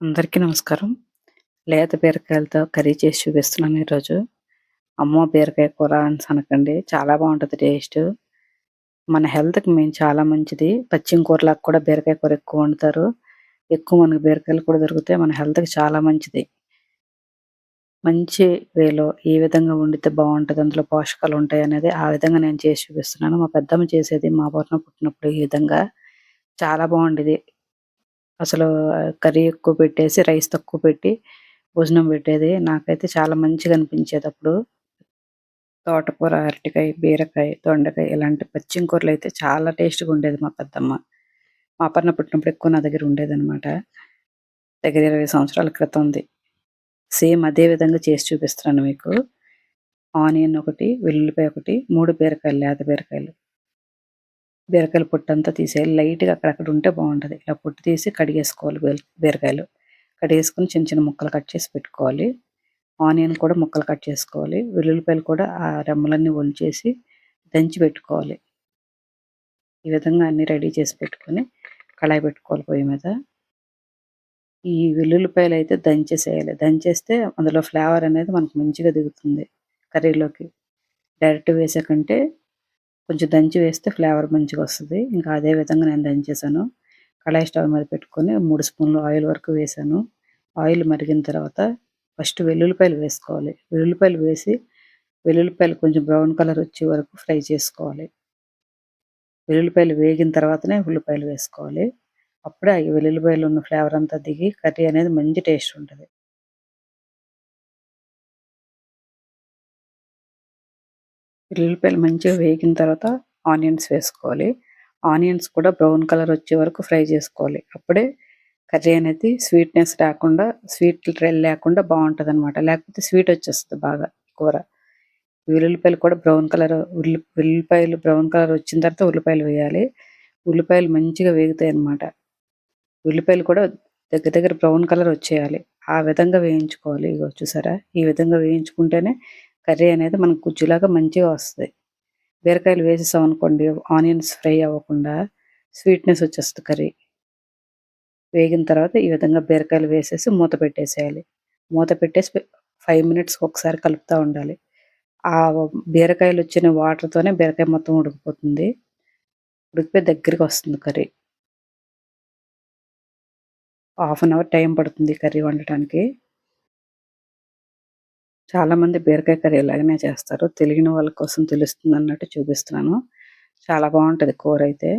అందరికీ నమస్కారం. లేత బీరకాయలతో కర్రీ చేసి చూపిస్తున్నాను ఈరోజు. అమ్మో! బీరకాయ కూర అనేసి అనకండి. చాలా బావుంటది టేస్టు. మన హెల్త్‌కి చాలా మంచిది. పచ్చిమ కూరలాగా కూడా బీరకాయ కూర ఎక్కువ వండుతారు. ఎక్కువ మనకు బీరకాయలు కూడా దొరుకుతాయి. మన హెల్త్‌కి చాలా మంచిది. మంచి వేలో ఏ విధంగా వండితే బావుంటది, అందులో పోషకాలుంటాయనేది ఆ విధంగా నేను చేసి చూపిస్తున్నాను. మా పెద్దమ్మ చేసేది మా పూర్ణ పుట్టినప్పుడు ఈ విధంగా. చాలా బావుండేది. అసలు కర్రీ ఎక్కువ పెట్టేసి, రైస్ తక్కువ పెట్టి భోజనం పెట్టేది. నాకైతే చాలా మంచిగా అనిపించేదప్పుడు. తోటకూర, అరటికాయ, బీరకాయ, దొండకాయ ఇలాంటి పచ్చిమ కూరలైతే చాలా టేస్ట్‌గా ఉండేది మా పెద్దమ్మ. మా అపర్ణ పుట్టినప్పుడు ఎక్కువ నా దగ్గర ఉండేదనమాట. దగ్గర 20 సంవత్సరాల క్రితంది. సేమ్ అదే విధంగా చేసి చూపిస్తున్నాను మీకు. ఆనియన్ ఒకటి, వెల్లుల్లిపాయ ఒకటి, 3 బీరకాయలు, లేత బీరకాయలు. బీరకాయల పొట్టంతా తీసేయాలి. లైట్‌గా అక్కడక్కడ ఉంటే బావుంటది. ఇలా పొట్టు తీసి కడిగేసుకోవాలి బీరకాయలు. కడిగేసుకొని చిన్న చిన్న ముక్కలు కట్ చేసి పెట్టుకోవాలి. ఆనియన్ కూడా ముక్కలు కట్ చేసుకోవాలి. వెల్లుల్లిపాయలు కూడా ఆ రెమ్మలన్నీ ఒలిచేసి దంచి పెట్టుకోవాలి. ఈ విధంగా అన్నీ రెడీ చేసి పెట్టుకొని కళాయి పెట్టుకోవాలి పొయ్యి మీద. ఈ వెల్లుల్లిపాయలైతే దంచేసేయాలి. దంచేస్తే అందులో ఫ్లేవర్ అనేది మనకు మంచిగా దిగుతుంది కర్రీలోకి. డైరెక్ట్ వేసే కంటే కొంచెం దంచి వేస్తే ఫ్లేవర్ మంచిగొస్తది. ఇంకా అదే విధంగా నేను దంచేసాను. కళాయి స్టవ్ మీద పెట్టుకొని 3 స్పూన్లు ఆయిల్ వరకు వేశాను. ఆయిల్ మరిగిన తర్వాత ఫస్ట్ వెల్లుల్లిపాయలు వేసుకోవాలి. వెల్లుల్లిపాయలు వేసి వెల్లుల్లిపాయలు కొంచెం బ్రౌన్ కలర్ వచ్చే వరకు ఫ్రై చేసుకోవాలి. వెల్లుల్లిపాయలు వేగిన తర్వాతనే ఉల్లిపాయలు వేసుకోవాలి. అప్పుడే ఆ వెల్లుల్లిపాయలో ఉన్న ఫ్లేవర్ అంతా దిగి కర్రీ అనేది మంచి టేస్ట్ ఉంటది. వెల్లుల్లిపాయలు మంచిగా వేగిన తర్వాత ఆనియన్స్ వేసుకోవాలి. ఆనియన్స్ కూడా బ్రౌన్ కలర్ వచ్చే వరకు ఫ్రై చేసుకోవాలి. అప్పుడే కర్రీ అనేది స్వీట్‌నెస్ లేకుండా బావుంటదనమాట. లేకపోతే స్వీట్ వచ్చేస్తది బాగా కూర. వెల్లుల్లిపాయలు కూడా బ్రౌన్ కలర్ వెల్లుల్లిపాయలు బ్రౌన్ కలర్ వచ్చిన తర్వాత ఉల్లిపాయలు వేయాలి. ఉల్లిపాయలు మంచిగా వేగుతాయన్నమాట. ఉల్లిపాయలు కూడా దగ్గర దగ్గర బ్రౌన్ కలర్ వచ్చేయాలి. ఆ విధంగా వేయించుకోవాలి. ఇగో చూసారా? ఈ విధంగా వేయించుకుంటేనే కర్రీ అనేది మనకు గుజ్జులాగా మంచిగా వస్తది. బీరకాయలు వేసేసామనుకోండి ఆనియన్స్ ఫ్రై అవ్వకుండా స్వీట్‌నెస్ వచ్చేస్తది కర్రీ. వేగిన తర్వాత ఈ విధంగా బీరకాయలు వేసేసి మూత పెట్టేసేయాలి. మూత పెట్టేసి 5 మినిట్స్‌కి ఒకసారి కలుపుతా ఉండాలి. ఆ బీరకాయలొచ్చిన వాటర్‌తోనే బీరకాయ మొత్తం ఉడికిపోతుంది. ఉడికిపోయి దగ్గరికొస్తుంది curry. Half an hour time పడుతుంది కర్రీ వండటానికి. చాలామంది బీరకాయ కర్రీ ఇలాగనే చేస్తారు. తెలియని వాళ్ళ కోసం తెలుస్తుందన్నట్టు చూపిస్తున్నాను. చాలా బావుంటది కూరైతే.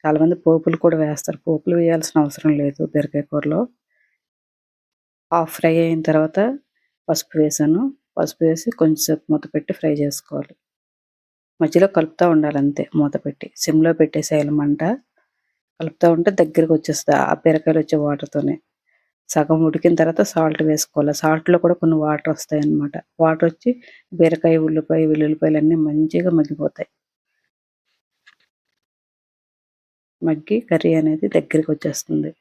చాలామంది పోపులు కూడా వేస్తారు. పోపులు వేయాల్సిన అవసరం లేదు బీరకాయ కూరలో. హాఫ్ ఫ్రై అయిన తర్వాత పసుపు వేశాను. పసుపు వేసి కొంచెం సేపు మూత పెట్టి ఫ్రై చేసుకోవాలి. మధ్యలో కలుపుతా ఉండాలంతే మూత పెట్టి. సిమ్‌లో పెట్టేసేయాలి మంట. కలుపుతా ఉంటే దగ్గరికొచ్చేస్తది. ఆ బీరకాయలొచ్చే వాటర్‌తోనే. సగం ఉడికిన తర్వాత సాల్ట్ వేసుకోవాలి. సాల్ట్‌లో కూడా కొన్ని వాటరొస్తాయన్నమాట. వాటరొచ్చి బీరకాయ, ఉల్లిపాయ, వెల్లుల్లిపాయలన్నీ మంచిగా మగ్గిపోతాయి. మగ్గి కర్రీ అనేది దగ్గరికొచ్చేస్తుంది.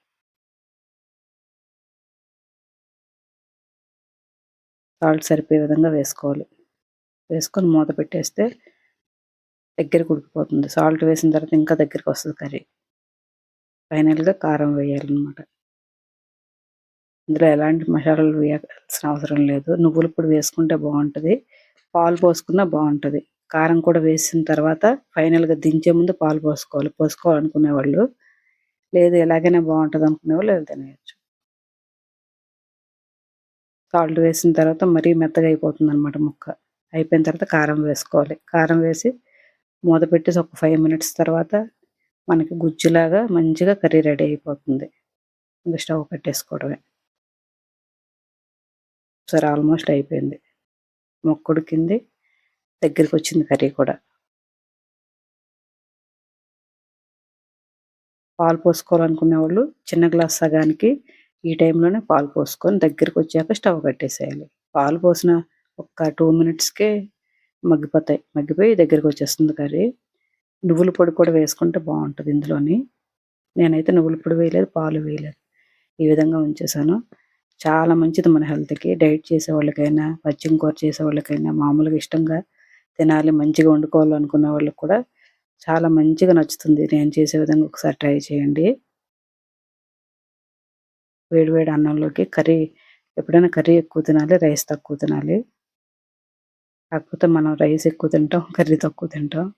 సాల్ట్ సరిపోయే విధంగా వేసుకోవాలి. వేసుకొని మూత పెట్టేస్తే దగ్గరికి ఉడికిపోతుంది. సాల్ట్ వేసిన తర్వాత ఇంకా దగ్గరికొస్తది కర్రీ. ఫైనల్‌గా కారం వేయాలన్నమాట. ఇందులో ఎలాంటి మసాలాలు వేయాల్సిన అవసరం లేదు. నువ్వుల పొడి వేసుకుంటే బావుంటది. పాలు పోసుకున్నా బావుంటది. కారం కూడా వేసిన తర్వాత ఫైనల్‌గా దించే ముందు పాలు పోసుకోవాలి. పోసుకోవాలనుకునేవాళ్ళు. లేదు ఇలాగైనా బావుంటదనుకునేవాళ్ళు ఇలా తినేయొచ్చు. సాల్ట్ వేసిన తర్వాత మరీ మెత్తగా అయిపోతుందనమాట ముక్క. అయిపోయిన తర్వాత కారం వేసుకోవాలి. కారం వేసి మూత పెట్టేసి ఒక 5 మినిట్స్ తర్వాత మనకి గుజ్జులాగా మంచిగా కర్రీ రెడీ అయిపోతుంది. ఇంక స్టవ్ కట్టేసుకోవడమే. సరే ఆల్మోస్ట్ అయిపోయింది. ముక్క ఉడికింది. దగ్గరికొచ్చింది కర్రీ కూడా. పాలు పోసుకోవాలనుకునేవాళ్ళు చిన్న గ్లాస్ సగానికి ఈ టైంలోనే పాలు పోసుకొని దగ్గరికొచ్చాక స్టవ్ కట్టేసేయాలి. పాలు పోసిన ఒక్క 2 మినిట్స్‌కే మగ్గిపోతాయి. మగ్గిపోయి దగ్గరికొచ్చేస్తుంది కర్రీ. నువ్వుల పొడి కూడా వేసుకుంటే బావుంటది ఇందులోని. నేనైతే నువ్వుల పొడి వేయలేదు, పాలు వేయలేదు. ఈ విధంగా ఉంచేసాను. చాలా మంచిది మన హెల్త్‌కి. డైట్ చేసేవాళ్ళకైనా, పచ్చిమ కూర చేసేవాళ్ళకైనా, మామూలుగా ఇష్టంగా తినాలి, మంచిగా వండుకోవాలనుకున్న వాళ్ళకి కూడా చాలా మంచిగా నచ్చుతుంది. నేను చేసే విధంగా ఒకసారి ట్రై చేయండి. వేడి వేడి అన్నంలోకి కర్రీ ఎప్పుడైనా కర్రీ ఎక్కువ తినాలి. రైస్ తక్కువ తినాలి. కాకపోతే మనం రైస్ ఎక్కువ తింటాం. కర్రీ తక్కువ తింటాం.